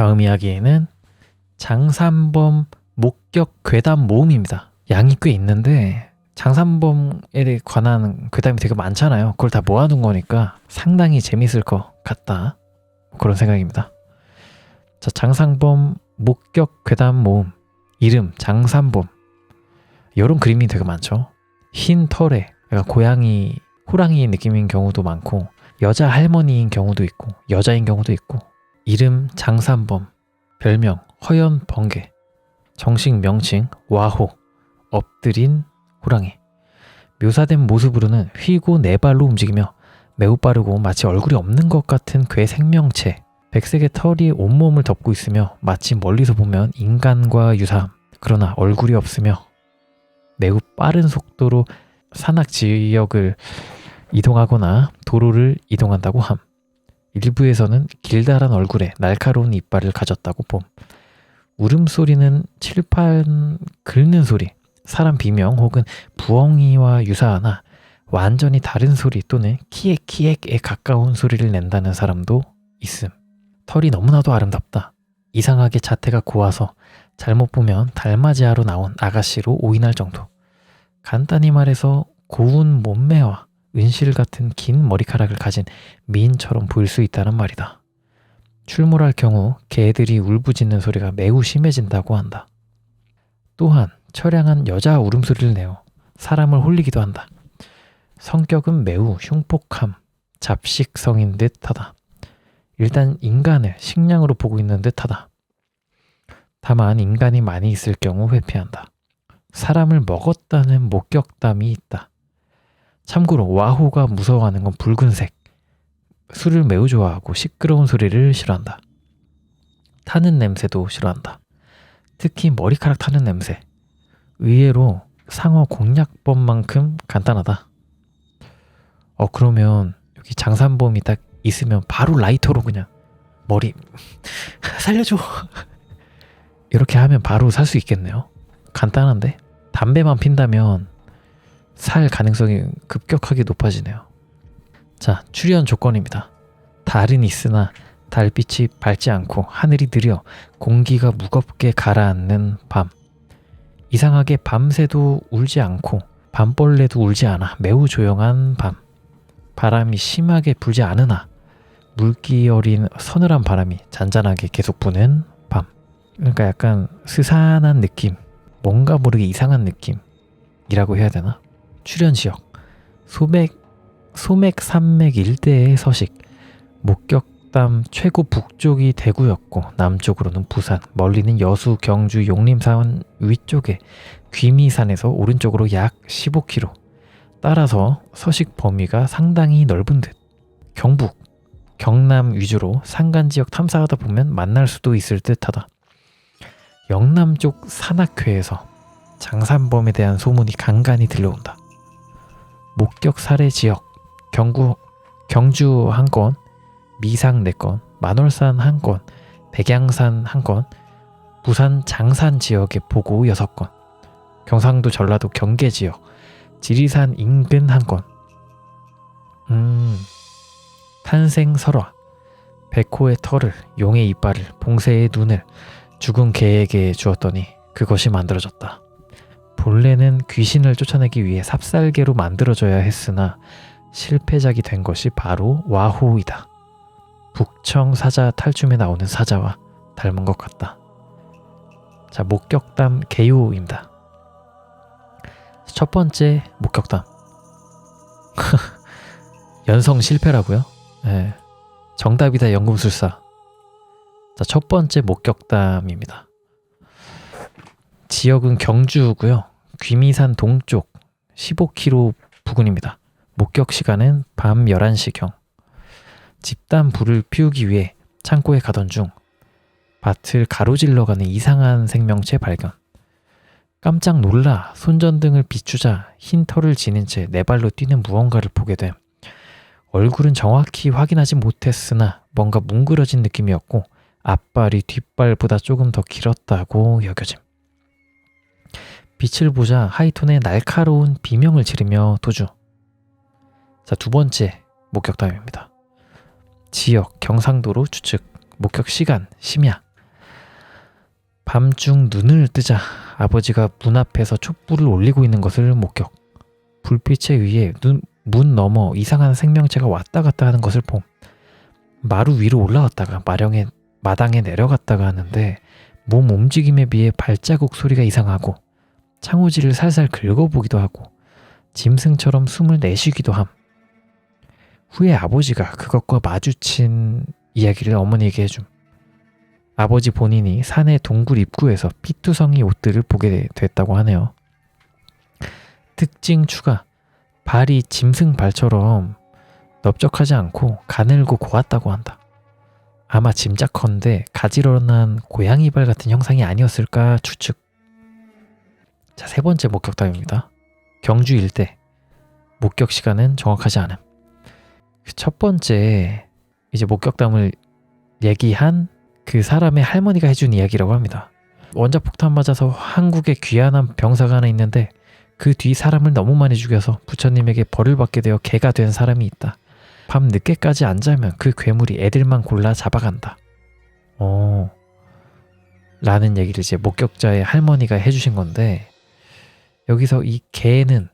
다음 이야기에는 장산범 목격 괴담 모음입니다. 양이 꽤 있는데 장산범에 관한 괴담이 되게 많잖아요. 그걸 다 모아둔 거니까 상당히 재밌을 것 같다. 그런 생각입니다. 자, 장산범 목격 괴담 모음. 이름 장산범. 이런 그림이 되게 많죠. 흰 털에 약간 고양이, 호랑이 느낌인 경우도 많고 여자 할머니인 경우도 있고 여자인 경우도 있고. 이름 장산범. 별명 허연 번개. 정식 명칭 와호. 엎드린 호랑이. 묘사된 모습으로는 휘고 네 발로 움직이며 매우 빠르고 마치 얼굴이 없는 것 같은 괴 생명체. 백색의 털이 온몸을 덮고 있으며 마치 멀리서 보면 인간과 유사함. 그러나 얼굴이 없으며 매우 빠른 속도로 산악 지역을 이동하거나 도로를 이동한다고 함. 일부에서는 길다란 얼굴에 날카로운 이빨을 가졌다고 봄. 울음소리는 칠판 긁는 소리, 사람 비명 혹은 부엉이와 유사하나 완전히 다른 소리 또는 키읔키읔에 가까운 소리를 낸다는 사람도 있음. 털이 너무나도 아름답다. 이상하게 자태가 고와서 잘못 보면 달맞이하러 나온 아가씨로 오인할 정도. 간단히 말해서 고운 몸매와 은실 같은 긴 머리카락을 가진 미인처럼 보일 수 있다는 말이다. 출몰할 경우 개들이 울부짖는 소리가 매우 심해진다고 한다. 또한 처량한 여자 울음소리를 내어 사람을 홀리기도 한다. 성격은 매우 흉폭함, 잡식성인 듯하다. 일단 인간을 식량으로 보고 있는 듯하다. 다만 인간이 많이 있을 경우 회피한다. 사람을 먹었다는 목격담이 있다. 참고로 와호가 무서워하는 건 붉은색. 술을 매우 좋아하고 시끄러운 소리를 싫어한다. 타는 냄새도 싫어한다. 특히 머리카락 타는 냄새. 의외로 상어 공략법만큼 간단하다. 그러면 여기 장산범이 딱 있으면 바로 라이터로 그냥 머리 살려줘 이렇게 하면 바로 살 수 있겠네요. 간단한데 담배만 핀다면 살 가능성이 급격하게 높아지네요. 자, 출연 조건입니다. 달은 있으나 달빛이 밝지 않고 하늘이 느려 공기가 무겁게 가라앉는 밤. 이상하게 밤새도 울지 않고 밤벌레도 울지 않아 매우 조용한 밤. 바람이 심하게 불지 않으나 물기 어린 서늘한 바람이 잔잔하게 계속 부는 밤. 그러니까 약간 스산한 느낌, 뭔가 모르게 이상한 느낌이라고 해야 되나? 출연 지역 소맥산맥 일대의 서식. 목격담 최고 북쪽이 대구였고 남쪽으로는 부산, 멀리는 여수, 경주, 용림산 위쪽에 귀미산에서 오른쪽으로 약 15km. 따라서 서식 범위가 상당히 넓은 듯. 경북, 경남 위주로 산간지역 탐사하다 보면 만날 수도 있을 듯하다. 영남 쪽 산악회에서 장산범에 대한 소문이 간간히 들려온다. 목격 사례 지역, 경주 1건, 미상 4건, 만월산 1건, 백양산 1건, 부산 장산 지역의 보고 6건, 경상도 전라도 경계 지역, 지리산 인근 1건. 탄생 설화. 백호의 털을, 용의 이빨을, 봉쇄의 눈을 죽은 개에게 주었더니 그것이 만들어졌다. 본래는 귀신을 쫓아내기 위해 삽살개로 만들어져야 했으나 실패작이 된 것이 바로 와호이다. 북청 사자 탈춤에 나오는 사자와 닮은 것 같다. 자, 목격담 개요입니다. 첫 번째 목격담. 연성 실패라고요? 네. 정답이다 연금술사. 자, 첫 번째 목격담입니다. 지역은 경주고요. 귀미산 동쪽 15km 부근입니다. 목격 시간은 밤 11시경. 집단 불을 피우기 위해 창고에 가던 중 밭을 가로질러가는 이상한 생명체 발견. 깜짝 놀라 손전등을 비추자 흰 털을 지닌 채 네 발로 뛰는 무언가를 보게 됨. 얼굴은 정확히 확인하지 못했으나 뭔가 뭉그러진 느낌이었고 앞발이 뒷발보다 조금 더 길었다고 여겨짐. 빛을 보자 하이톤의 날카로운 비명을 지르며 도주. 자, 두 번째 목격담입니다. 지역 경상도로 추측. 목격 시간 심야. 밤중 눈을 뜨자 아버지가 문 앞에서 촛불을 올리고 있는 것을 목격. 불빛에 의해 문 너머 이상한 생명체가 왔다 갔다 하는 것을 봄. 마루 위로 올라왔다가 마당에 내려갔다가 하는데 몸 움직임에 비해 발자국 소리가 이상하고 창호지를 살살 긁어보기도 하고 짐승처럼 숨을 내쉬기도 함. 후에 아버지가 그것과 마주친 이야기를 어머니에게 해줌. 아버지 본인이 산의 동굴 입구에서 피투성이 옷들을 보게 됐다고 하네요. 특징 추가. 발이 짐승 발처럼 넓적하지 않고 가늘고 고왔다고 한다. 아마 짐작컨대 가지런한 고양이 발 같은 형상이 아니었을까 추측. 자, 세 번째 목격담입니다. 경주 일대. 목격 시간은 정확하지 않음. 첫 번째 이제 목격담을 얘기한 그 사람의 할머니가 해준 이야기라고 합니다. 원자폭탄 맞아서 한국에 귀환한 병사가 하나 있는데 그 뒤 사람을 너무 많이 죽여서 부처님에게 벌을 받게 되어 개가 된 사람이 있다. 밤 늦게까지 안 자면 그 괴물이 애들만 골라 잡아간다. 라는 얘기를 이제 목격자의 할머니가 해주신 건데, 여기서 이 개는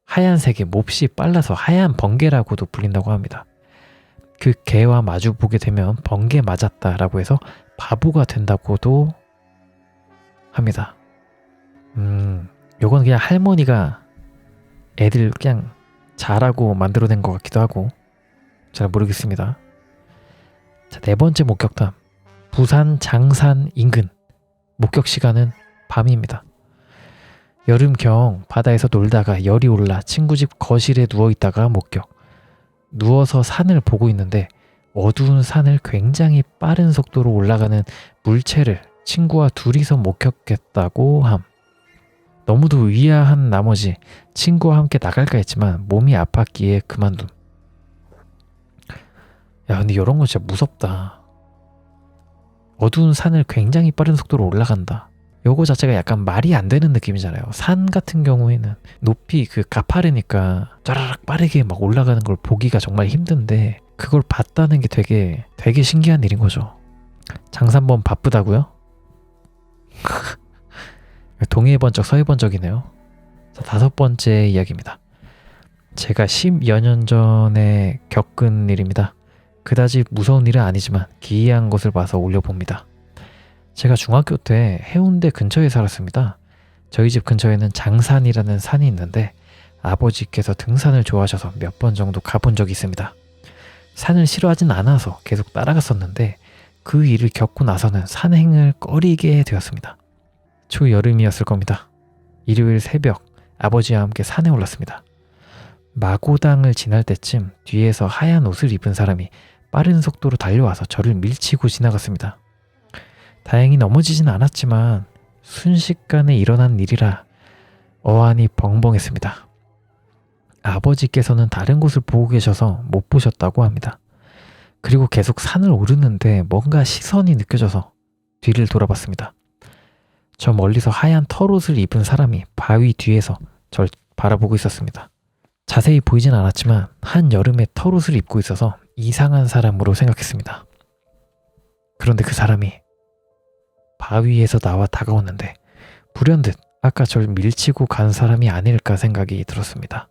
하얀색의 몹시 빨라서 하얀 번개라고도 불린다고 합니다. 그 개와 마주 보게 되면 번개 맞았다라고 해서 바보가 된다고도 합니다. 요건 그냥 할머니가 애들 그냥 자라고 만들어낸 것 같기도 하고 잘 모르겠습니다. 자, 네 번째 목격담. 부산 장산 인근. 목격 시간은 밤입니다. 여름경 바다에서 놀다가 열이 올라 친구 집 거실에 누워있다가 목격. 누워서 산을 보고 있는데 어두운 산을 굉장히 빠른 속도로 올라가는 물체를 친구와 둘이서 목격했다고 함. 너무도 의아한 나머지 친구와 함께 나갈까 했지만 몸이 아팠기에 그만둠. 야, 근데 이런 거 진짜 무섭다. 어두운 산을 굉장히 빠른 속도로 올라간다. 요거 자체가 약간 말이 안 되는 느낌이잖아요. 산 같은 경우에는 높이 가파르니까 짜라락 빠르게 막 올라가는 걸 보기가 정말 힘든데 그걸 봤다는 게 되게 신기한 일인 거죠. 장산범 바쁘다고요? 동해의 번쩍 서해 번쩍이네요. 자, 다섯 번째 이야기입니다. 제가 10여 년 전에 겪은 일입니다. 그다지 무서운 일은 아니지만 기이한 것을 봐서 올려봅니다. 제가 중학교 때 해운대 근처에 살았습니다. 저희 집 근처에는 장산이라는 산이 있는데 아버지께서 등산을 좋아하셔서 몇 번 정도 가본 적이 있습니다. 산을 싫어하진 않아서 계속 따라갔었는데 그 일을 겪고 나서는 산행을 꺼리게 되었습니다. 초여름이었을 겁니다. 일요일 새벽 아버지와 함께 산에 올랐습니다. 마고당을 지날 때쯤 뒤에서 하얀 옷을 입은 사람이 빠른 속도로 달려와서 저를 밀치고 지나갔습니다. 다행히 넘어지진 않았지만 순식간에 일어난 일이라 어안이 벙벙했습니다. 아버지께서는 다른 곳을 보고 계셔서 못 보셨다고 합니다. 그리고 계속 산을 오르는데 뭔가 시선이 느껴져서 뒤를 돌아봤습니다. 저 멀리서 하얀 털옷을 입은 사람이 바위 뒤에서 절 바라보고 있었습니다. 자세히 보이진 않았지만 한여름에 털옷을 입고 있어서 이상한 사람으로 생각했습니다. 그런데 그 사람이 바위에서 나와 다가왔는데 불현듯 아까 절 밀치고 간 사람이 아닐까 생각이 들었습니다.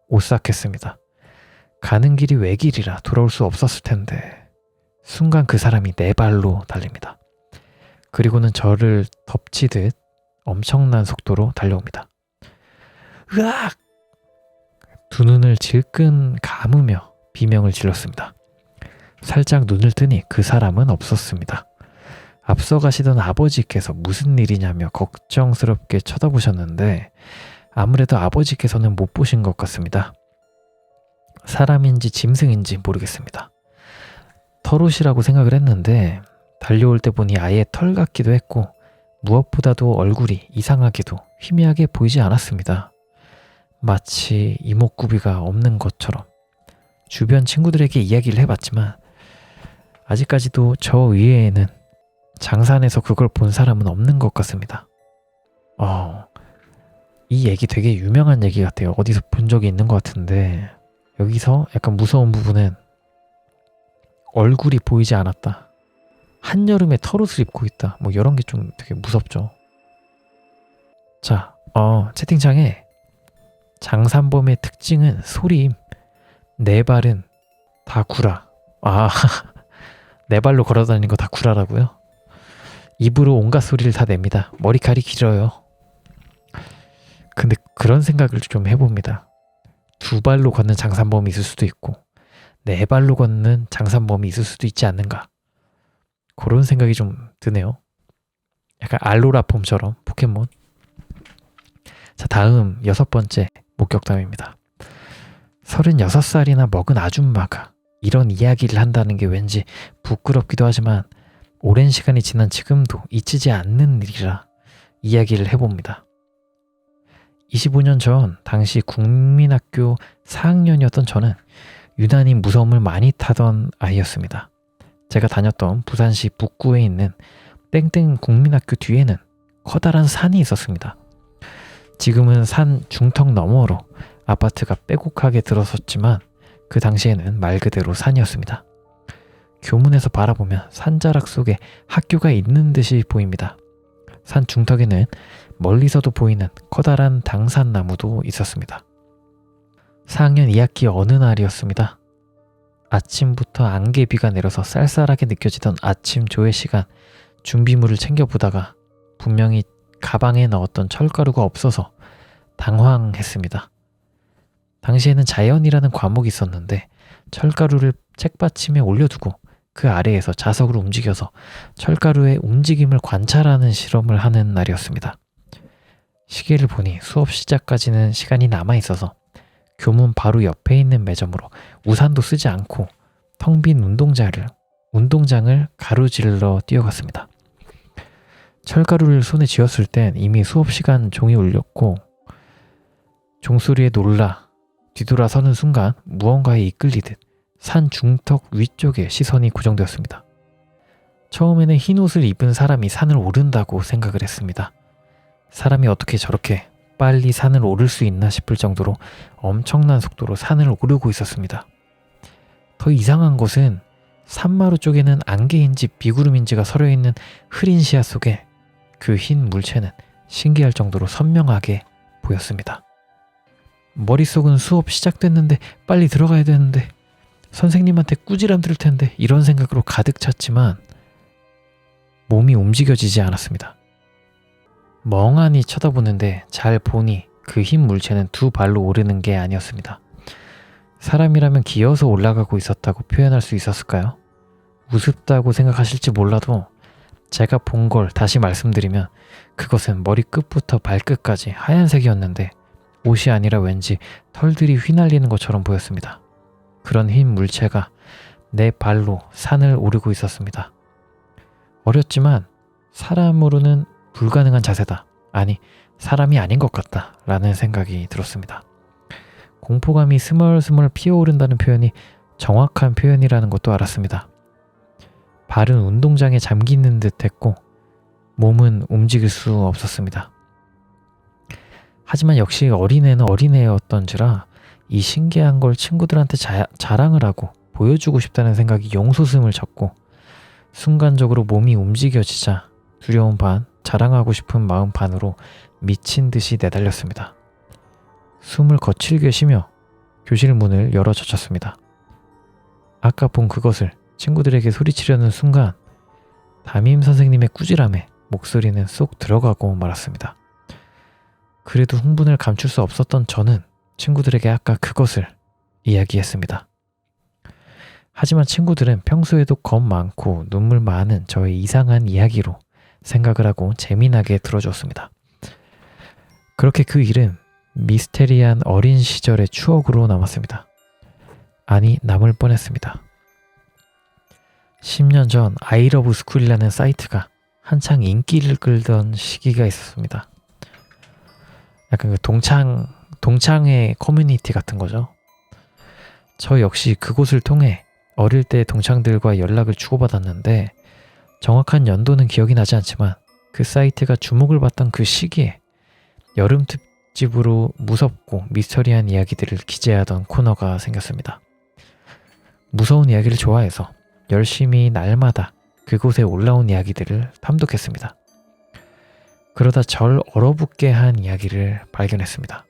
오싹했습니다. 가는 길이 외길이라 돌아올 수 없었을 텐데 순간 그 사람이 네 발로 달립니다. 그리고는 저를 덮치듯 엄청난 속도로 달려옵니다. 으악! 두 눈을 질끈 감으며 비명을 질렀습니다. 살짝 눈을 뜨니 그 사람은 없었습니다. 앞서 가시던 아버지께서 무슨 일이냐며 걱정스럽게 쳐다보셨는데 아무래도 아버지께서는 못 보신 것 같습니다. 사람인지 짐승인지 모르겠습니다. 털옷이라고 생각을 했는데 달려올 때 보니 아예 털 같기도 했고 무엇보다도 얼굴이 이상하게도 희미하게 보이지 않았습니다. 마치 이목구비가 없는 것처럼. 주변 친구들에게 이야기를 해봤지만 아직까지도 저 위에는 장산에서 그걸 본 사람은 없는 것 같습니다. 이 얘기 되게 유명한 얘기 같아요. 어디서 본 적이 있는 것 같은데 여기서 약간 무서운 부분은 얼굴이 보이지 않았다. 한여름에 털옷을 입고 있다. 뭐 이런 게 좀 되게 무섭죠. 자, 채팅창에 장산범의 특징은 소리임. 네 발은 다 구라. 아, 네 발로 걸어다니는 거 다 구라라고요? 입으로 온갖 소리를 다 냅니다. 머리칼이 길어요. 근데 그런 생각을 좀 해봅니다. 두 발로 걷는 장산범이 있을 수도 있고 네 발로 걷는 장산범이 있을 수도 있지 않는가. 그런 생각이 좀 드네요. 약간 알로라폼처럼 포켓몬. 자, 다음 6번째 목격담입니다. 36살이나 먹은 아줌마가 이런 이야기를 한다는 게 왠지 부끄럽기도 하지만 오랜 시간이 지난 지금도 잊히지 않는 일이라 이야기를 해봅니다. 25년 전 당시 국민학교 4학년이었던 저는 유난히 무서움을 많이 타던 아이였습니다. 제가 다녔던 부산시 북구에 있는 땡땡 국민학교 뒤에는 커다란 산이 있었습니다. 지금은 산 중턱 너머로 아파트가 빼곡하게 들어섰지만 그 당시에는 말 그대로 산이었습니다. 교문에서 바라보면 산자락 속에 학교가 있는 듯이 보입니다. 산 중턱에는 멀리서도 보이는 커다란 당산나무도 있었습니다. 4학년 2학기 어느 날이었습니다. 아침부터 안개비가 내려서 쌀쌀하게 느껴지던 아침 조회 시간 준비물을 챙겨보다가 분명히 가방에 넣었던 철가루가 없어서 당황했습니다. 당시에는 자연이라는 과목이 있었는데 철가루를 책받침에 올려두고 그 아래에서 자석으로 움직여서 철가루의 움직임을 관찰하는 실험을 하는 날이었습니다. 시계를 보니 수업 시작까지는 시간이 남아있어서 교문 바로 옆에 있는 매점으로 우산도 쓰지 않고 텅 빈 운동장을 가로질러 뛰어갔습니다. 철가루를 손에 쥐었을 땐 이미 수업 시간 종이 울렸고 종소리에 놀라 뒤돌아서는 순간 무언가에 이끌리듯 산 중턱 위쪽에 시선이 고정되었습니다. 처음에는 흰 옷을 입은 사람이 산을 오른다고 생각을 했습니다. 사람이 어떻게 저렇게 빨리 산을 오를 수 있나 싶을 정도로 엄청난 속도로 산을 오르고 있었습니다. 더 이상한 것은 산마루 쪽에는 안개인지 비구름인지가 서려있는 흐린 시야 속에 그 흰 물체는 신기할 정도로 선명하게 보였습니다. 머릿속은 수업 시작됐는데 빨리 들어가야 되는데 선생님한테 꾸지람 들을 텐데 이런 생각으로 가득 찼지만 몸이 움직여지지 않았습니다. 멍하니 쳐다보는데 잘 보니 그 흰 물체는 두 발로 오르는 게 아니었습니다. 사람이라면 기어서 올라가고 있었다고 표현할 수 있었을까요? 우습다고 생각하실지 몰라도 제가 본 걸 다시 말씀드리면 그것은 머리끝부터 발끝까지 하얀색이었는데 옷이 아니라 왠지 털들이 휘날리는 것처럼 보였습니다. 그런 흰 물체가 내 발로 산을 오르고 있었습니다. 어렸지만 사람으로는 불가능한 자세다. 아니, 사람이 아닌 것 같다 라는 생각이 들었습니다. 공포감이 스멀스멀 피어오른다는 표현이 정확한 표현이라는 것도 알았습니다. 발은 운동장에 잠기는 듯 했고 몸은 움직일 수 없었습니다. 하지만 역시 어린애는 어린애였던지라 이 신기한 걸 친구들한테 자랑을 하고 보여주고 싶다는 생각이 용솟음을 쳤고 순간적으로 몸이 움직여지자 두려움 반, 자랑하고 싶은 마음 반으로 미친 듯이 내달렸습니다. 숨을 거칠게 쉬며 교실 문을 열어 젖혔습니다. 아까 본 그것을 친구들에게 소리치려는 순간 담임 선생님의 꾸지람에 목소리는 쏙 들어가고 말았습니다. 그래도 흥분을 감출 수 없었던 저는 친구들에게 아까 그것을 이야기했습니다. 하지만 친구들은 평소에도 겁 많고 눈물 많은 저의 이상한 이야기로 생각을 하고 재미나게 들어주었습니다. 그렇게 그 일은 미스테리한 어린 시절의 추억으로 남았습니다. 아니, 남을 뻔했습니다. 10년 전 아이러브 스쿨이라는 사이트가 한창 인기를 끌던 시기가 있었습니다. 약간 그 동창회 커뮤니티 같은 거죠. 저 역시 그곳을 통해 어릴 때 동창들과 연락을 주고받았는데 정확한 연도는 기억이 나지 않지만 그 사이트가 주목을 받던 그 시기에 여름 특집으로 무섭고 미스터리한 이야기들을 기재하던 코너가 생겼습니다. 무서운 이야기를 좋아해서 열심히 날마다 그곳에 올라온 이야기들을 탐독했습니다. 그러다 절 얼어붙게 한 이야기를 발견했습니다.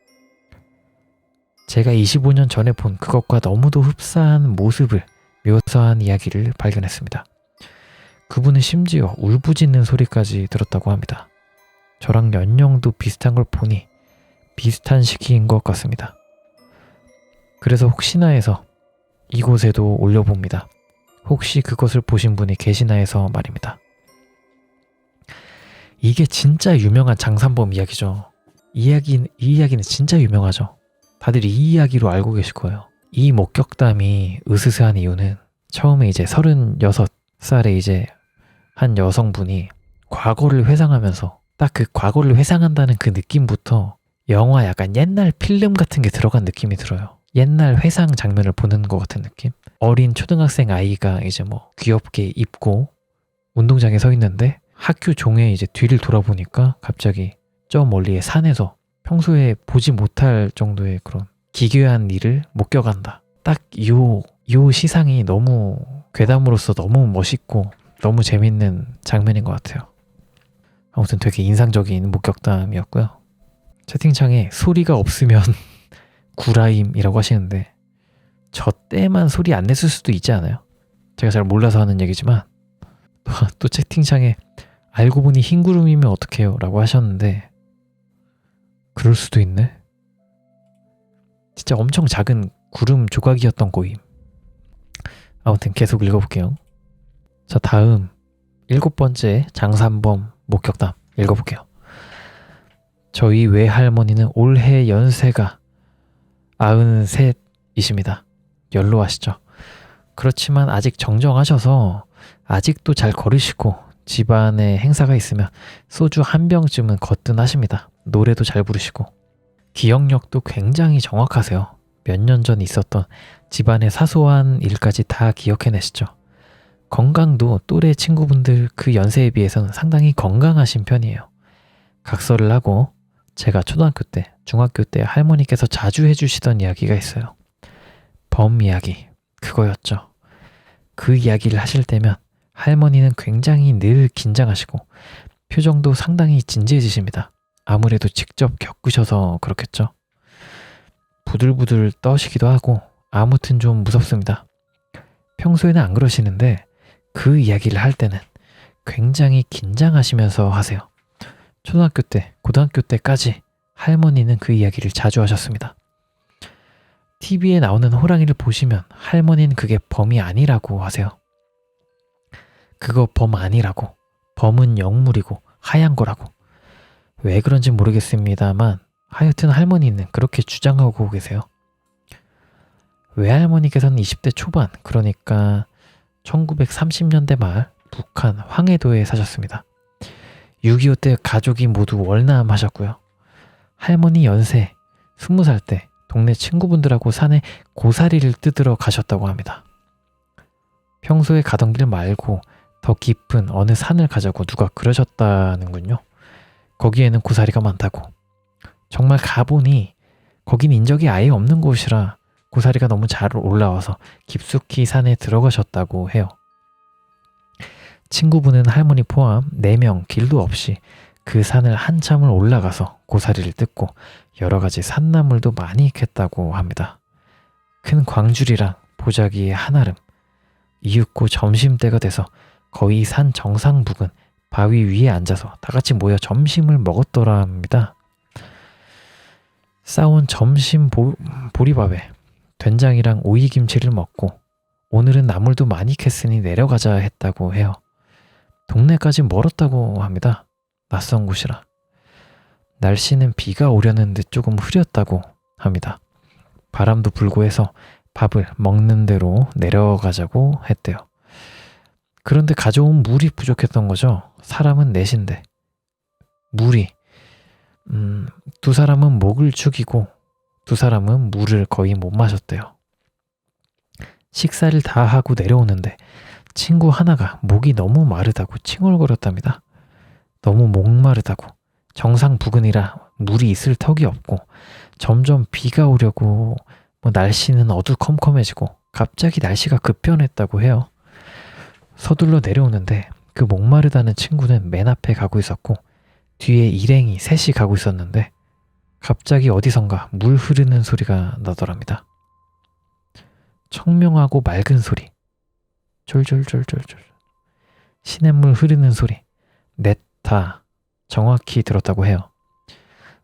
제가 25년 전에 본 그것과 너무도 흡사한 모습을 묘사한 이야기를 발견했습니다. 그분은 심지어 울부짖는 소리까지 들었다고 합니다. 저랑 연령도 비슷한 걸 보니 비슷한 시기인 것 같습니다. 그래서 혹시나 해서 이곳에도 올려봅니다. 혹시 그것을 보신 분이 계시나 해서 말입니다. 이게 진짜 유명한 장산범 이야기죠. 이 이야기는 진짜 유명하죠. 다들 이 이야기로 알고 계실 거예요. 이 목격담이 으스스한 이유는 처음에 이제 36살에 이제 한 여성분이 과거를 회상하면서 딱 그 과거를 회상한다는 그 느낌부터 영화 약간 옛날 필름 같은 게 들어간 느낌이 들어요. 옛날 회상 장면을 보는 것 같은 느낌? 어린 초등학생 아이가 이제 뭐 귀엽게 입고 운동장에 서 있는데 학교 종의 이제 뒤를 돌아보니까 갑자기 저 멀리의 산에서 평소에 보지 못할 정도의 그런 기괴한 일을 목격한다. 딱 요 시상이 너무 괴담으로서 너무 멋있고 너무 재밌는 장면인 것 같아요. 아무튼 되게 인상적인 목격담이었고요. 채팅창에 소리가 없으면 구라임이라고 하시는데 저 때만 소리 안 냈을 수도 있지 않아요? 제가 잘 몰라서 하는 얘기지만 또 채팅창에 알고 보니 흰 구름이면 어떡해요? 라고 하셨는데 그럴 수도 있네. 진짜 엄청 작은 구름 조각이었던 거임. 아무튼 계속 읽어볼게요. 자, 다음 7번째 장산범 목격담 읽어볼게요. 저희 외할머니는 올해 연세가 93이십니다. 연로하시죠. 그렇지만 아직 정정하셔서 아직도 잘 걸으시고 집안에 행사가 있으면 소주 한 병쯤은 거뜬하십니다. 노래도 잘 부르시고 기억력도 굉장히 정확하세요. 몇 년 전 있었던 집안의 사소한 일까지 다 기억해내시죠. 건강도 또래 친구분들 그 연세에 비해서는 상당히 건강하신 편이에요. 각서를 하고 제가 초등학교 때, 중학교 때 할머니께서 자주 해주시던 이야기가 있어요. 범 이야기, 그거였죠. 그 이야기를 하실 때면 할머니는 굉장히 늘 긴장하시고 표정도 상당히 진지해지십니다. 아무래도 직접 겪으셔서 그렇겠죠. 부들부들 떠시기도 하고 아무튼 좀 무섭습니다. 평소에는 안 그러시는데 그 이야기를 할 때는 굉장히 긴장하시면서 하세요. 초등학교 때, 고등학교 때까지 할머니는 그 이야기를 자주 하셨습니다. TV에 나오는 호랑이를 보시면 할머니는 그게 범이 아니라고 하세요. 그거 범 아니라고. 범은 영물이고 하얀 거라고. 왜 그런지 모르겠습니다만 하여튼 할머니는 그렇게 주장하고 계세요. 외할머니께서는 20대 초반, 그러니까 1930년대 말 북한 황해도에 사셨습니다. 6.25 때 가족이 모두 월남하셨고요. 할머니 연세 20살 때 동네 친구분들하고 산에 고사리를 뜯으러 가셨다고 합니다. 평소에 가던 길 말고 더 깊은 어느 산을 가자고 누가 그러셨다는군요. 거기에는 고사리가 많다고. 정말 가보니 거긴 인적이 아예 없는 곳이라 고사리가 너무 잘 올라와서 깊숙이 산에 들어가셨다고 해요. 친구분은 할머니 포함 4명 길도 없이 그 산을 한참을 올라가서 고사리를 뜯고 여러 가지 산나물도 많이 캤다고 합니다. 큰 광줄이랑 보자기에 한아름, 이윽고 점심때가 돼서 거의 산 정상 부근 바위 위에 앉아서 다 같이 모여 점심을 먹었더라 합니다. 싸온 점심 보리밥에 된장이랑 오이김치를 먹고 오늘은 나물도 많이 캤으니 내려가자 했다고 해요. 동네까지 멀었다고 합니다. 낯선 곳이라. 날씨는 비가 오려는데 조금 흐렸다고 합니다. 바람도 불고 해서 밥을 먹는 대로 내려가자고 했대요. 그런데 가져온 물이 부족했던 거죠. 사람은 넷인데 물이 2사람은 목을 축이고 2사람은 물을 거의 못 마셨대요. 식사를 다 하고 내려오는데 친구 하나가 목이 너무 마르다고 칭얼거렸답니다. 너무 목마르다고. 정상 부근이라 물이 있을 턱이 없고 점점 비가 오려고 날씨는 어두컴컴해지고 갑자기 날씨가 급변했다고 해요. 서둘러 내려오는데 그 목마르다는 친구는 맨 앞에 가고 있었고 뒤에 일행이 셋이 가고 있었는데 갑자기 어디선가 물 흐르는 소리가 나더랍니다. 청명하고 맑은 소리. 졸졸졸졸졸. 시냇물 흐르는 소리. 넷 다 정확히 들었다고 해요.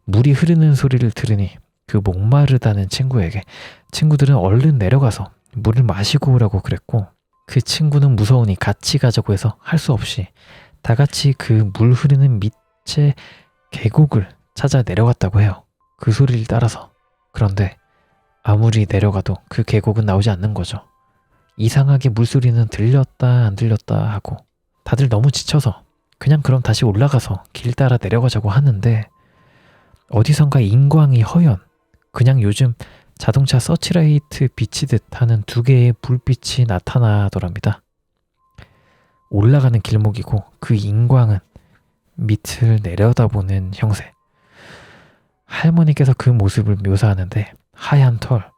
물이 흐르는 소리를 들으니 그 목마르다는 친구에게 친구들은 얼른 내려가서 물을 마시고 오라고 그랬고 그 친구는 무서우니 같이 가자고 해서 할 수 없이 다 같이 그 물 흐르는 밑에 계곡을 찾아 내려갔다고 해요. 그 소리를 따라서. 그런데 아무리 내려가도 그 계곡은 나오지 않는 거죠. 이상하게 물소리는 들렸다 안 들렸다 하고 다들 너무 지쳐서 그냥 그럼 다시 올라가서 길 따라 내려가자고 하는데 어디선가 인광이 허연 그냥 요즘 자동차 서치라이트 비치듯 하는 두 개의 불빛이 나타나더랍니다. 올라가는 길목이고 그 인광은 밑을 내려다보는 형세. 할머니께서 그 모습을 묘사하는데 하얀 털,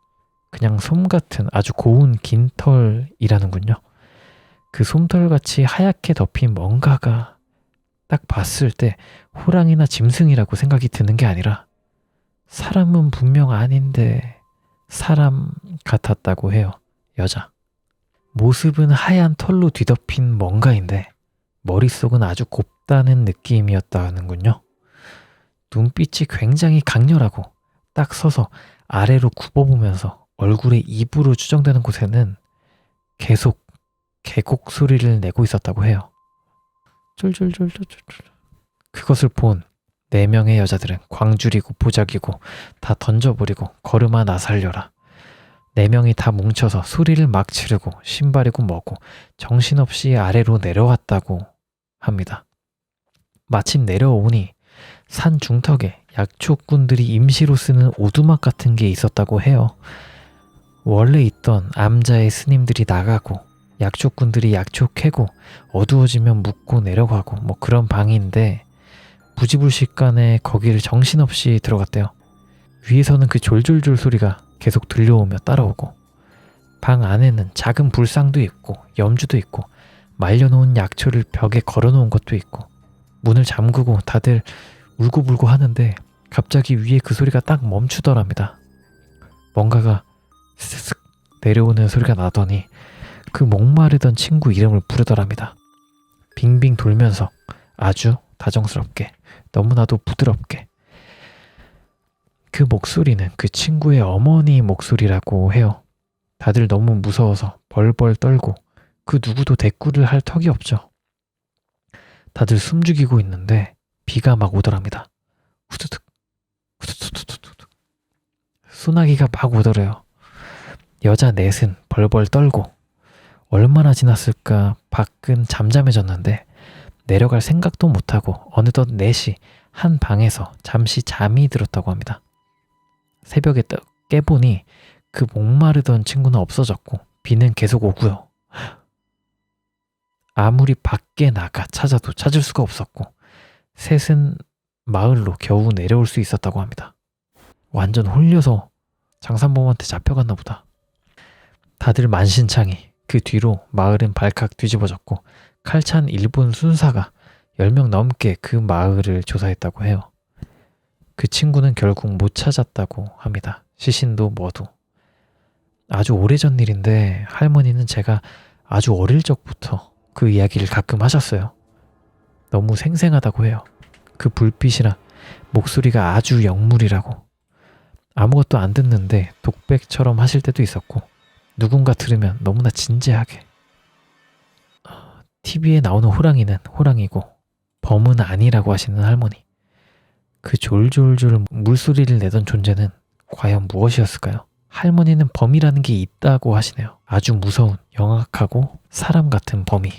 그냥 솜 같은 아주 고운 긴 털이라는군요. 그 솜털같이 하얗게 덮인 뭔가가 딱 봤을 때 호랑이나 짐승이라고 생각이 드는 게 아니라 사람은 분명 아닌데 사람 같았다고 해요. 여자. 모습은 하얀 털로 뒤덮인 뭔가인데 머릿속은 아주 곱다는 느낌이었다는군요. 눈빛이 굉장히 강렬하고 딱 서서 아래로 굽어보면서 얼굴에 입으로 추정되는 곳에는 계속 계곡 소리를 내고 있었다고 해요. 쫄쫄쫄쫄쫄. 그것을 본 4명의 여자들은 광줄이고 보자기고 다 던져버리고 걸음아 나 살려라. 4명이 다 뭉쳐서 소리를 막 지르고 신발이고 뭐고 정신없이 아래로 내려왔다고 합니다. 마침 내려오니 산 중턱에 약초꾼들이 임시로 쓰는 오두막 같은 게 있었다고 해요. 원래 있던 암자의 스님들이 나가고 약초꾼들이 약초 캐고 어두워지면 묵고 내려가고 뭐 그런 방인데 부지불식간에 거기를 정신없이 들어갔대요. 위에서는 그 졸졸졸 소리가 계속 들려오며 따라오고 방 안에는 작은 불상도 있고 염주도 있고 말려놓은 약초를 벽에 걸어놓은 것도 있고 문을 잠그고 다들 울고불고 하는데 갑자기 위에 그 소리가 딱 멈추더랍니다. 뭔가가 쓱쓱 내려오는 소리가 나더니 그 목마르던 친구 이름을 부르더랍니다. 빙빙 돌면서 아주 다정스럽게 너무나도 부드럽게. 그 목소리는 그 친구의 어머니 목소리라고 해요. 다들 너무 무서워서 벌벌 떨고 그 누구도 대꾸를 할 턱이 없죠. 다들 숨죽이고 있는데 비가 막 오더랍니다. 후두둑 후두둑후두둑 소나기가 막 오더래요. 여자 넷은 벌벌 떨고 얼마나 지났을까 밖은 잠잠해졌는데 내려갈 생각도 못하고 어느덧 넷이 한 방에서 잠시 잠이 들었다고 합니다. 새벽에 깨보니 그 목마르던 친구는 없어졌고 비는 계속 오고요. 아무리 밖에 나가 찾아도 찾을 수가 없었고 셋은 마을로 겨우 내려올 수 있었다고 합니다. 완전 홀려서 장산범한테 잡혀갔나 보다. 다들 만신창이 그 뒤로 마을은 발칵 뒤집어졌고 칼찬 일본 순사가 10명 넘게 그 마을을 조사했다고 해요. 그 친구는 결국 못 찾았다고 합니다. 시신도 뭐도. 아주 오래전 일인데 할머니는 제가 아주 어릴 적부터 그 이야기를 가끔 하셨어요. 너무 생생하다고 해요. 그 불빛이랑 목소리가 아주 영물이라고. 아무것도 안 듣는데 독백처럼 하실 때도 있었고 누군가 들으면 너무나 진지하게. TV에 나오는 호랑이는 호랑이고 범은 아니라고 하시는 할머니. 그 졸졸졸 물소리를 내던 존재는 과연 무엇이었을까요? 할머니는 범이라는 게 있다고 하시네요. 아주 무서운, 영악하고 사람 같은 범이.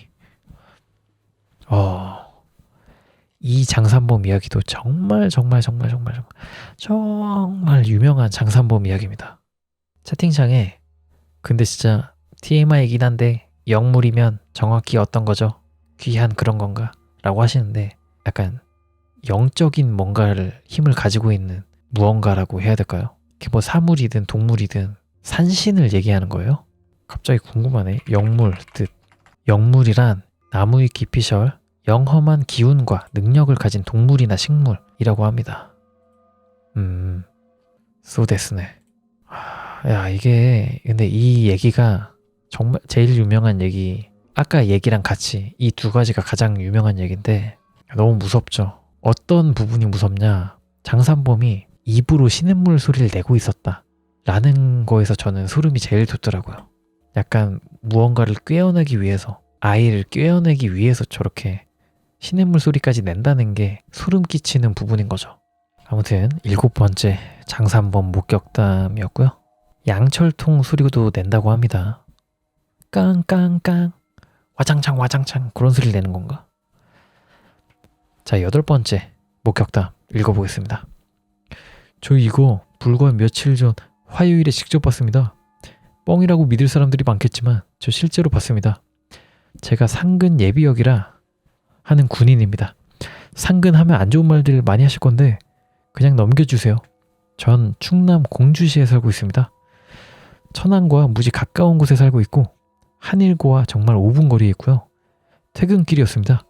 이 장산범 이야기도 정말 유명한 장산범 이야기입니다. 채팅창에 근데 진짜 TMI이긴 한데 영물이면 정확히 어떤 거죠? 귀한 그런 건가? 라고 하시는데 약간 영적인 뭔가를 힘을 가지고 있는 무언가라고 해야 될까요? 이게 뭐 사물이든 동물이든 산신을 얘기하는 거예요? 갑자기 궁금하네. 영물, 뜻. 영물이란 나무의 기피셜, 영험한 기운과 능력을 가진 동물이나 식물이라고 합니다. 소데스네. 야, 이게 근데 이 얘기가 정말 제일 유명한 얘기, 아까 얘기랑 같이 이 두 가지가 가장 유명한 얘기인데 너무 무섭죠. 어떤 부분이 무섭냐, 장산범이 입으로 시냇물 소리를 내고 있었다 라는 거에서 저는 소름이 제일 돋더라고요. 약간 무언가를 꿰어내기 위해서, 아이를 꿰어내기 위해서 저렇게 시냇물 소리까지 낸다는 게 소름 끼치는 부분인 거죠. 아무튼 7번째 장산범 목격담이었고요. 양철통 소리도 낸다고 합니다. 깡깡깡, 와장창 와장창, 그런 소리를 내는 건가? 자, 8번째 목격담 읽어보겠습니다. 저 이거 불과 며칠 전 화요일에 직접 봤습니다. 뻥이라고 믿을 사람들이 많겠지만 저 실제로 봤습니다. 제가 상근 예비역이라 하는 군인입니다. 상근하면 안 좋은 말들 많이 하실 건데 그냥 넘겨주세요. 전 충남 공주시에 살고 있습니다. 천안과 무지 가까운 곳에 살고 있고 한일고와 정말 5분 거리에 있고요. 퇴근길이었습니다.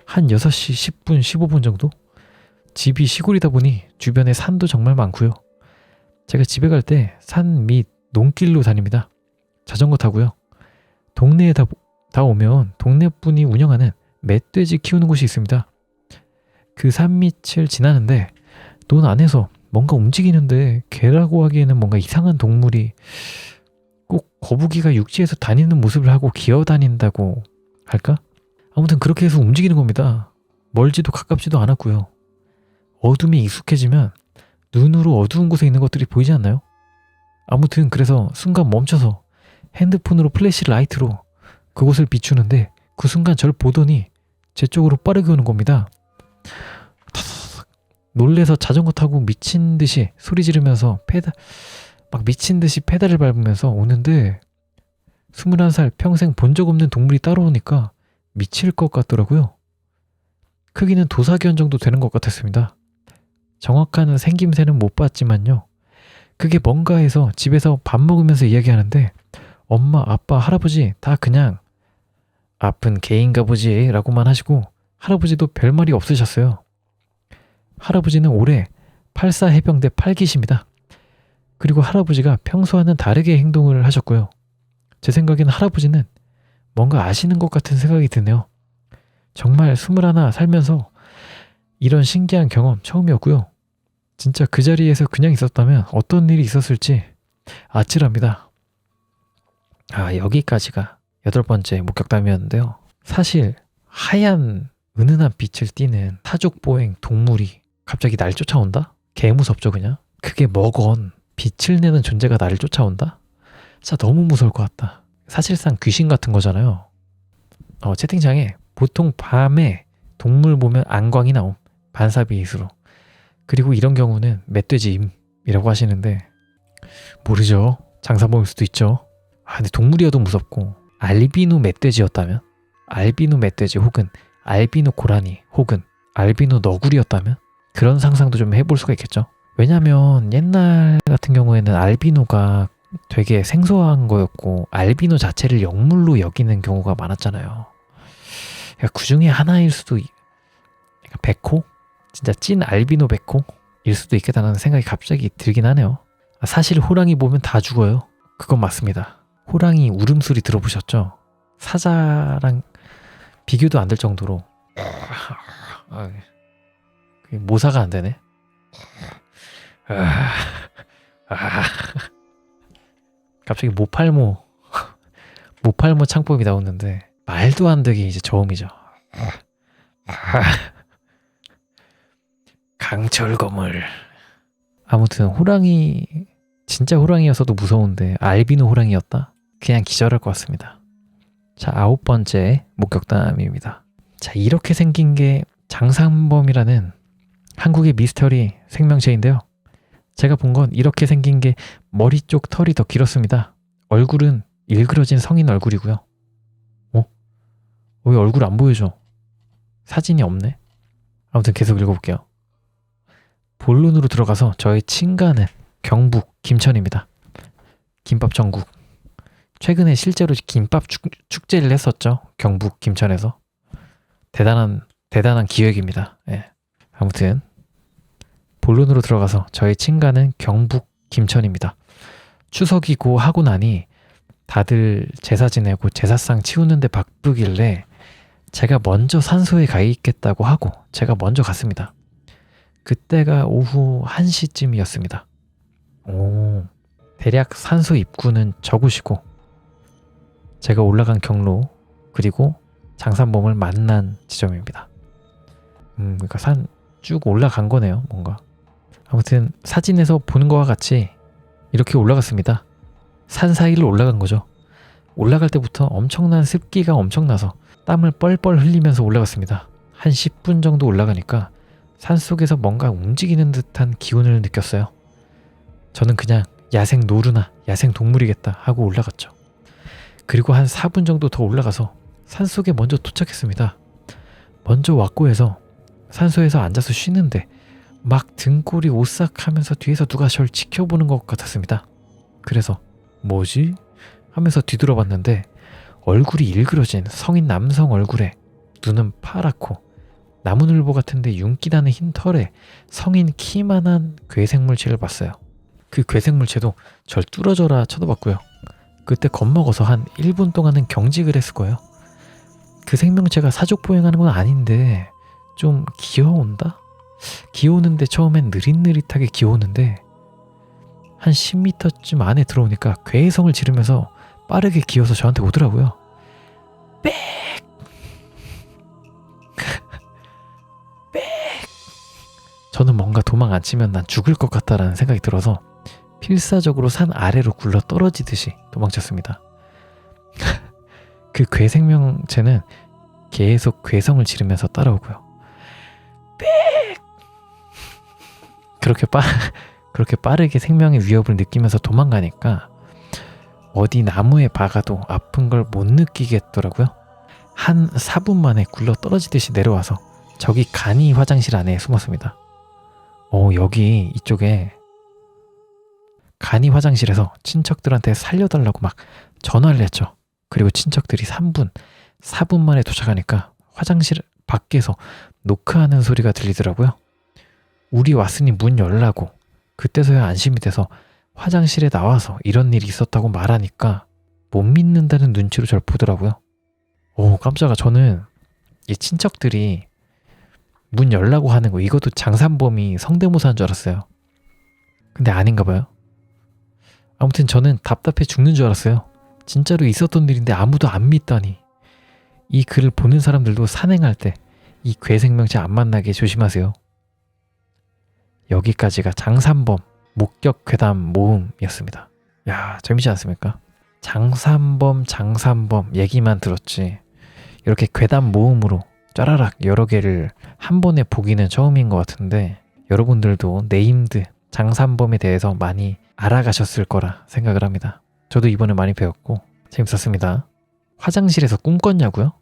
한 6시 10분, 15분 정도? 집이 시골이다 보니 주변에 산도 정말 많고요. 제가 집에 갈 때 산 및 농길로 다닙니다. 자전거 타고요. 동네에 다 오면 동네 분이 운영하는 멧돼지 키우는 곳이 있습니다. 그 산 밑을 지나는데 논 안에서 뭔가 움직이는데 개라고 하기에는 뭔가 이상한 동물이, 꼭 거북이가 육지에서 다니는 모습을 하고 기어다닌다고 할까? 아무튼 그렇게 해서 움직이는 겁니다. 멀지도 가깝지도 않았고요. 어둠이 익숙해지면 눈으로 어두운 곳에 있는 것들이 보이지 않나요? 아무튼 그래서 순간 멈춰서 핸드폰으로 플래시 라이트로 그곳을 비추는데 그 순간 저를 보더니 제 쪽으로 빠르게 오는 겁니다. 놀래서 자전거 타고 미친 듯이 소리 지르면서 미친 듯이 페달을 밟으면서 오는데 21살 평생 본 적 없는 동물이 따라오니까 미칠 것 같더라고요. 크기는 도사견 정도 되는 것 같았습니다. 정확한 생김새는 못 봤지만요. 그게 뭔가 해서 집에서 밥 먹으면서 이야기하는데 엄마, 아빠, 할아버지 다 그냥 아픈 개인가 보지 라고만 하시고 할아버지도 별말이 없으셨어요. 할아버지는 올해 84 해병대 8기십니다. 그리고 할아버지가 평소와는 다르게 행동을 하셨고요. 제 생각에는 할아버지는 뭔가 아시는 것 같은 생각이 드네요. 정말 21 살면서 이런 신기한 경험 처음이었고요. 진짜 그 자리에서 그냥 있었다면 어떤 일이 있었을지 아찔합니다. 여기까지가 8번째 목격담이었는데요. 사실 하얀 은은한 빛을 띠는 사족보행 동물이 갑자기 날 쫓아온다? 개 무섭죠 그냥? 그게 뭐건 빛을 내는 존재가 나를 쫓아온다? 진짜 너무 무서울 것 같다. 사실상 귀신 같은 거잖아요. 채팅창에 보통 밤에 동물 보면 안광이 나옴. 반사비스로. 그리고 이런 경우는 멧돼지임이라고 하시는데 모르죠. 장사범일 수도 있죠. 근데 동물이어도 무섭고 알비노 멧돼지였다면, 알비노 멧돼지 혹은 알비노 고라니 혹은 알비노 너구리였다면 그런 상상도 좀 해볼 수가 있겠죠. 왜냐면 옛날 같은 경우에는 알비노가 되게 생소한 거였고 알비노 자체를 영물로 여기는 경우가 많았잖아요. 그러니까 그 중에 하나일 수도, 백호? 진짜 찐 알비노 백호일 수도 있겠다는 생각이 갑자기 들긴 하네요. 사실 호랑이 보면 다 죽어요. 그건 맞습니다. 호랑이 울음소리 들어보셨죠? 사자랑 비교도 안 될 정도로 모사가 안 되네. 갑자기 모팔모 창법이 나오는데 말도 안 되게 이제 저음이죠. 강철검을. 아무튼 호랑이, 진짜 호랑이였어도 무서운데 알비노 호랑이였다? 그냥 기절할 것 같습니다. 자, 9번째 목격담입니다. 자, 이렇게 생긴 게 장산범이라는 한국의 미스터리 생명체인데요. 제가 본 건 이렇게 생긴 게 머리 쪽 털이 더 길었습니다. 얼굴은 일그러진 성인 얼굴이고요. 왜 얼굴 안 보여줘? 사진이 없네. 아무튼 계속 읽어볼게요. 본론으로 들어가서 저의 친가는 경북 김천입니다. 김밥 전국. 최근에 실제로 김밥 축제를 했었죠. 경북 김천에서. 대단한 기획입니다. 예. 아무튼 본론으로 들어가서 저의 친가는 경북 김천입니다. 추석이고 하고 나니 다들 제사 지내고 제사상 치우는데 바쁘길래 제가 먼저 산소에 가 있겠다고 하고 제가 먼저 갔습니다. 그때가 오후 1시쯤이었습니다. 대략 산소 입구는 저곳이고 제가 올라간 경로 그리고 장산범을 만난 지점입니다. 그러니까 산 쭉 올라간 거네요. 뭔가. 아무튼 사진에서 보는 것과 같이 이렇게 올라갔습니다. 산 사이를 올라간 거죠. 올라갈 때부터 엄청난 습기가 엄청나서 땀을 뻘뻘 흘리면서 올라갔습니다. 한 10분 정도 올라가니까 산속에서 뭔가 움직이는 듯한 기운을 느꼈어요. 저는 그냥 야생 노루나 야생 동물이겠다 하고 올라갔죠. 그리고 한 4분 정도 더 올라가서 산속에 먼저 도착했습니다. 먼저 왔고 해서 산소에서 앉아서 쉬는데 막 등골이 오싹하면서 뒤에서 누가 절 지켜보는 것 같았습니다. 그래서 뭐지? 하면서 뒤돌아봤는데 얼굴이 일그러진 성인 남성 얼굴에 눈은 파랗고 나무늘보 같은데 윤기 나는 흰 털에 성인 키만한 괴생물체를 봤어요. 그 괴생물체도 절 뚫어져라 쳐다봤고요. 그때 겁먹어서 한 1분 동안은 경직을 했을 거예요. 그 생명체가 사족 보행하는 건 아닌데 좀 기어온다? 기어오는데 처음엔 느릿느릿하게 기어오는데 한 10m쯤 안에 들어오니까 괴성을 지르면서 빠르게 기어서 저한테 오더라고요. 빽! 빽! 저는 뭔가 도망 안 치면 난 죽을 것 같다라는 생각이 들어서 필사적으로 산 아래로 굴러 떨어지듯이 도망쳤습니다. 그 괴생명체는 계속 괴성을 지르면서 따라오고요. 빽! 그렇게 빠르게 생명의 위협을 느끼면서 도망가니까 어디 나무에 박아도 아픈 걸 못 느끼겠더라고요. 한 4분 만에 굴러 떨어지듯이 내려와서 저기 간이 화장실 안에 숨었습니다. 여기 이쪽에 간이 화장실에서 친척들한테 살려달라고 막 전화를 했죠. 그리고 친척들이 4분 만에 도착하니까 화장실 밖에서 노크하는 소리가 들리더라고요. 우리 왔으니 문 열라고. 그때서야 안심이 돼서 화장실에 나와서 이런 일이 있었다고 말하니까 못 믿는다는 눈치로 절 보더라고요. 깜짝아. 저는 이 친척들이 문 열라고 하는 거 이것도 장산범이 성대모사인 줄 알았어요. 근데 아닌가 봐요. 아무튼 저는 답답해 죽는 줄 알았어요. 진짜로 있었던 일인데 아무도 안 믿다니. 이 글을 보는 사람들도 산행할 때 이 괴생명체 안 만나게 조심하세요. 여기까지가 장산범 목격 괴담 모음이었습니다. 야, 재밌지 않습니까? 장산범 얘기만 들었지 이렇게 괴담 모음으로 짜라락 여러 개를 한 번에 보기는 처음인 것 같은데 여러분들도 네임드 장산범에 대해서 많이 알아가셨을 거라 생각을 합니다. 저도 이번에 많이 배웠고 재밌었습니다. 화장실에서 꿈 꿨냐고요?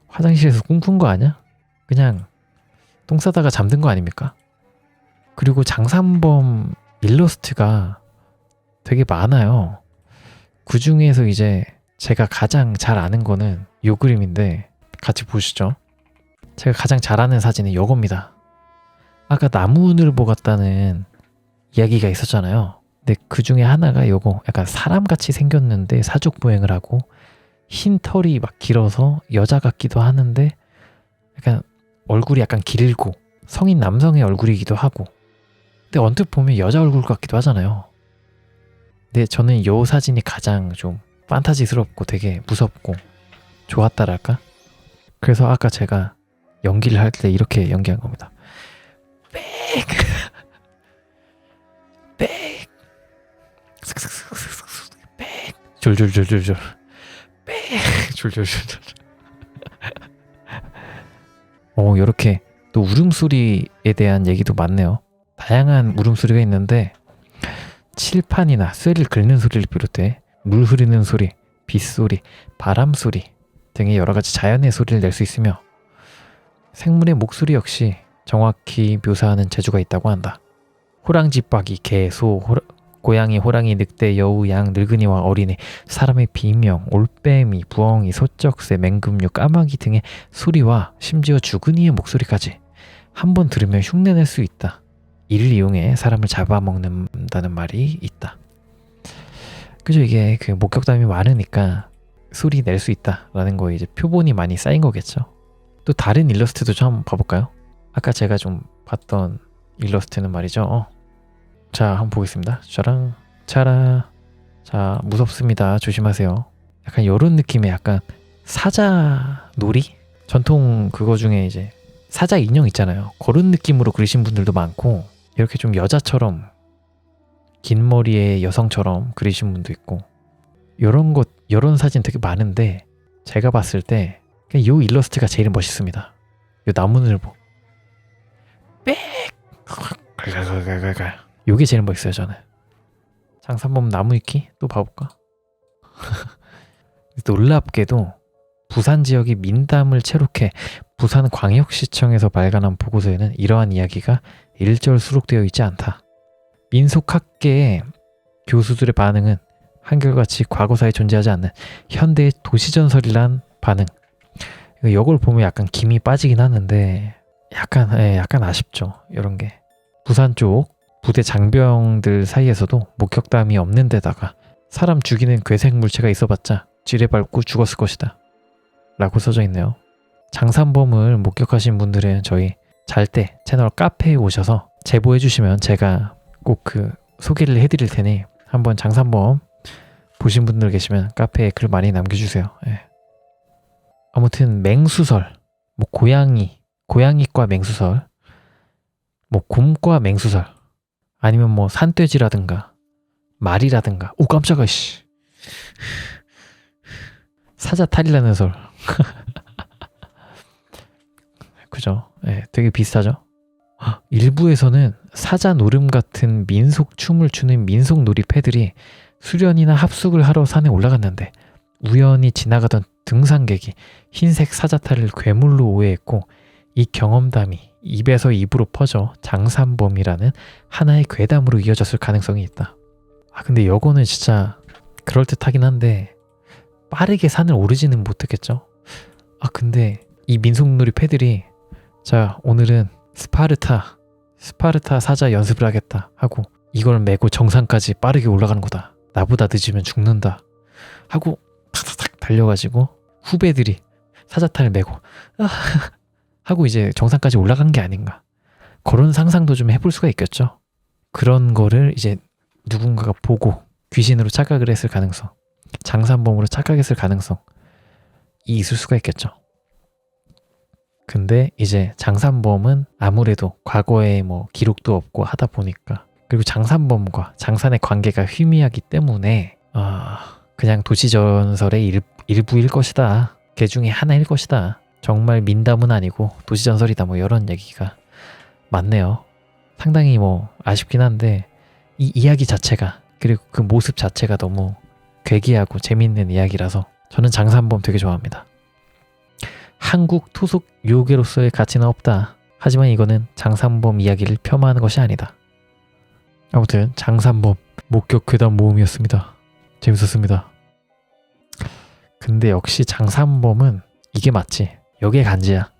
화장실에서 꿈 꾼 거 아니야? 그냥 똥 싸다가 잠든 거 아닙니까? 그리고 장산범 일러스트가 되게 많아요. 그 중에서 이제 제가 가장 잘 아는 거는 요 그림인데 같이 보시죠. 제가 가장 잘 아는 사진은 요겁니다. 아까 나무늘보 같다는 이야기가 있었잖아요. 근데 그 중에 하나가 요거 약간 사람같이 생겼는데 사족보행을 하고 흰 털이 막 길어서 여자 같기도 하는데 약간 얼굴이 약간 길고 성인 남성의 얼굴이기도 하고 근데 언뜻 보면 여자 얼굴 같기도 하잖아요. 근데 저는 요 사진이 가장 좀 판타지스럽고 되게 무섭고 좋았다랄까? 그래서 아까 제가 연기를 할 때 이렇게 연기한 겁니다. 빽! 빽! 빽! 졸졸졸졸졸 빽! 졸졸졸졸 이렇게 또 울음소리에 대한 얘기도 많네요. 다양한 울음소리가 있는데 칠판이나 쇠를 긁는 소리를 비롯해 물 흐르는 소리, 빗소리, 바람소리 등의 여러 가지 자연의 소리를 낼 수 있으며 생물의 목소리 역시 정확히 묘사하는 재주가 있다고 한다. 호랑지빠기, 개, 소, 고양이, 호랑이, 늑대, 여우, 양, 늙은이와 어린애, 사람의 비명, 올빼미, 부엉이, 소쩍새, 맹금류, 까마귀 등의 소리와 심지어 주근이의 목소리까지 한 번 들으면 흉내낼 수 있다. 이를 이용해 사람을 잡아먹는다는 말이 있다. 그죠? 이게 그 목격담이 많으니까 소리 낼 수 있다라는 거에 이제 표본이 많이 쌓인 거겠죠. 또 다른 일러스트도 좀 한번 봐볼까요? 아까 제가 좀 봤던 일러스트는 말이죠. 자, 한번 보겠습니다. 짜랑, 차라. 자, 무섭습니다. 조심하세요. 약간 이런 느낌의 약간 사자 놀이? 전통 그거 중에 이제 사자 인형 있잖아요. 그런 느낌으로 그리신 분들도 많고, 이렇게 좀 여자처럼 긴 머리의 여성처럼 그리신 분도 있고, 요런 사진 되게 많은데 제가 봤을 때 이 일러스트가 제일 멋있습니다. 요 나무늘보 빽 요게 제일 멋있어요. 저는 장산범 나무위키 또 봐볼까? 놀랍게도 부산 지역이 민담을 채록해 부산광역시청에서 발간한 보고서에는 이러한 이야기가 일절 수록되어 있지 않다. 민속학계의 교수들의 반응은 한결같이 과거사에 존재하지 않는 현대의 도시전설이란 반응. 이걸 보면 약간 김이 빠지긴 하는데 약간 아쉽죠. 이런 게. 부산 쪽 부대 장병들 사이에서도 목격담이 없는 데다가 사람 죽이는 괴색 물체가 있어봤자 지뢰 밟고 죽었을 것이다 라고 써져 있네요. 장산범을 목격하신 분들은 저희 잘 때 채널 카페에 오셔서 제보해 주시면 제가 꼭 그 소개를 해드릴 테니 한번 장산범 보신 분들 계시면 카페에 글 많이 남겨주세요. 예. 아무튼 맹수설, 뭐 고양이과 맹수설, 뭐 곰과 맹수설, 아니면 뭐 산돼지라든가 말이라든가, 오 깜짝아 씨, 사자탈이라는 설. 그죠? 예, 되게 비슷하죠? 일부에서는 사자 노름 같은 민속 춤을 추는 민속 놀이패들이 수련이나 합숙을 하러 산에 올라갔는데 우연히 지나가던 등산객이 흰색 사자탈을 괴물로 오해했고 이 경험담이 입에서 입으로 퍼져 장산범이라는 하나의 괴담으로 이어졌을 가능성이 있다. 근데 요거는 진짜 그럴듯하긴 한데 빠르게 산을 오르지는 못했겠죠? 근데 이 민속놀이 패들이 자 오늘은 스파르타 사자 연습을 하겠다 하고 이걸 메고 정상까지 빠르게 올라가는 거다. 나보다 늦으면 죽는다 하고 탁탁탁 달려가지고 후배들이 사자탈을 메고 하고 이제 정상까지 올라간 게 아닌가. 그런 상상도 좀 해볼 수가 있겠죠. 그런 거를 이제 누군가가 보고 귀신으로 착각을 했을 가능성, 장산범으로 착각했을 가능성이 있을 수가 있겠죠. 근데 이제 장산범은 아무래도 과거에 뭐 기록도 없고 하다 보니까, 그리고 장산범과 장산의 관계가 희미하기 때문에 그냥 도시전설의 일부일 것이다. 그 중에 하나일 것이다. 정말 민담은 아니고 도시전설이다. 뭐 이런 얘기가 많네요. 상당히 뭐 아쉽긴 한데 이 이야기 자체가, 그리고 그 모습 자체가 너무 괴기하고 재미있는 이야기라서 저는 장산범 되게 좋아합니다. 한국 토속 요괴로서의 가치는 없다. 하지만 이거는 장산범 이야기를 폄하하는 것이 아니다. 아무튼 장산범 목격 괴담 모음이었습니다. 재밌었습니다. 근데 역시 장산범은 이게 맞지. 여기에 간지야.